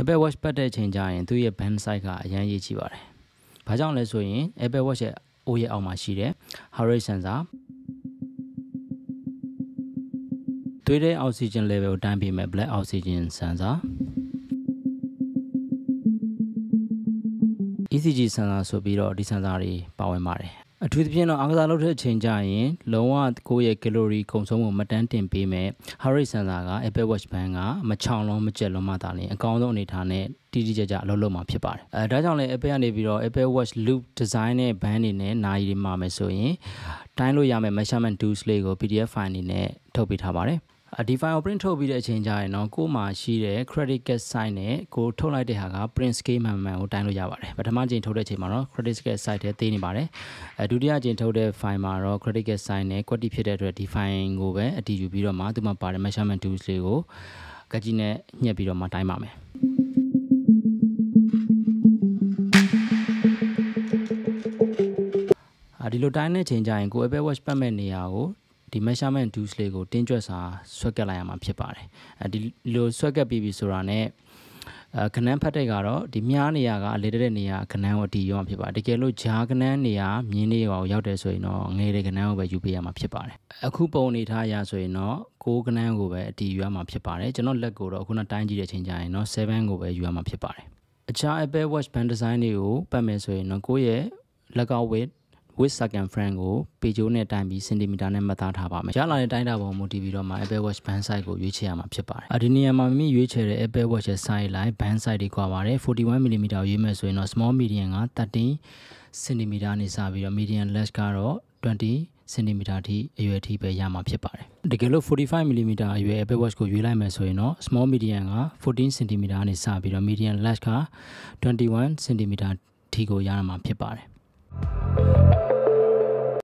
Apple Watch ပတ်တဲ့အချိန်ကျရင်သူ့ရဲ့ band size ကအရင်ရေးကြည့်ပါတယ်။ဘာကြောင့်လဲဆိုရင် Apple Watch ရဲ့အိုးရဲ့အောက်မှာရှိတဲ့ heart rate sensor သွေးထဲ oxygen level ကိုတိုင်းပေးမယ် blood oxygen sensor ECG sensor ဆိုပြီးတော့ဒီ sensor တွေပါဝင်ပါတယ်။အထူးသဖြင့်တော့အားကစားလုပ်တဲ့အချိန်ကျရင်လုံးဝကိုယ့်ရဲ့ calorie ကုန်ဆုံးမှုမတန်းတင်ပေးမယ် heart rate sensor က Apple Watch band ကမချောင်လုံးမကျက်လုံးမှသာလျှင်အကောင်းဆုံးအနေထားနဲ့တိတိကျကျအလုပ်လုပ်မှာဖြစ်ပါတယ်။ဒါကြောင့်လည်း Apple ကနေပြီးတော့ Apple Watch loop design နဲ့ band တွေနဲ့နာရီတွေမှာမယ်ဆိုရင်တိုင်းလို့ရမယ် measurement tools လေးကို PDF file အနေနဲ့ထုတ်ပေးထားပါတယ်။ဒီ file ကို print ထုတ်ပြီးတဲ့အချိန်ကျရင်တော့ကိုယ်မှာရှိတဲ့ credit card size နဲ့ကိုထုတ်လိုက်တဲ့ဟာက print scale မှန်မှန်ကိုတိုင်းလို့ရပါတယ်ပထမချိန်ထုတ်တဲ့အချိန်မှာတော့ credit card size ထဲသေးနေပါတယ်ဒုတိယချိန်ထုတ်တဲ့ file မှာတော့ credit card size နဲ့ quantity ဖြစ်တဲ့အတွက်ဒီ file ကိုပဲအတည်ယူပြီးတော့မှသူ့မှာပါတဲ့ measurement tools လေးကိုကကြီးနဲ့ညှက်ပြီးတော့မှတိုင်းပါမယ်ဒီလိုတိုင်းတဲ့ချိန်ကျရင်ကို Apple Watch ပတ်မဲ့နေရာကိုဒီ measurement tools လေးကိုတင်းကျွတ်စာဆွဲကပ်လိုက်ရမှာဖြစ်ပါတယ်ဒီလိုဆွဲကပ်ပြီးပြီဆိုတာနဲ့ခနန်းဖတ်တဲ့ကတော့ဒီမြားနေရာကအလေတဲ့နေရာခနန်းကိုအတီးရောမှာဖြစ်ပါတယ်တကယ်လို့ဂျားခနန်းနေရာမြင်းနေရာကိုရောက်တယ်ဆိုရင်တော့ငယ်တဲ့ခနန်းကိုပဲယူပေးရမှာဖြစ်ပါတယ်အခုပုံအနေထားရဆိုရင်တော့6ခနန်းကိုပဲအတီးယူရမှာဖြစ်ပါတယ်ကျွန်တော်လက်ကိုတော့ခုနတိုင်းကြည့်တဲ့အချိန်ကျရင်တော့7ကိုပဲယူရမှာဖြစ်ပါတယ်အခြား Apple Watch band design တွေကိုပတ်မယ်ဆိုရင်တော့ကိုယ့်ရဲ့လက်ကောက်with second frame ကိုပေကျိုးနဲ့တိုင်းပြီးစင်တီမီတာနဲ့မှတ်သားထားပါမယ်။ရလာတဲ့တိုင်းတာပုံမူတည်ပြီးတော့မှ Apple Watch band size ကိုရွေးချယ်ရမှာဖြစ်ပါတယ်။ဒီနေရာမှာမိရွေးချယ်တဲ့ Apple Watch ရဲ့ size လိုက် band size တွေကွာပါတယ်။ 41mm ရွေးမယ်ဆိုရင်တော့ small medium က13 cm နေစပြီးတော့ medium large ကတော့20 cm ထိအရွယ်ထိပဲရမှာဖြစ်ပါတယ်။တကယ်လို့ 45mm အရွယ် Apple Watch ကိုရွေးလိုက်မယ်ဆိုရင်တော့ small medium က14 cm နေစပြီးတော့ medium large က21 cm ထိကိုရမှာဖြစ်ပါတယ်။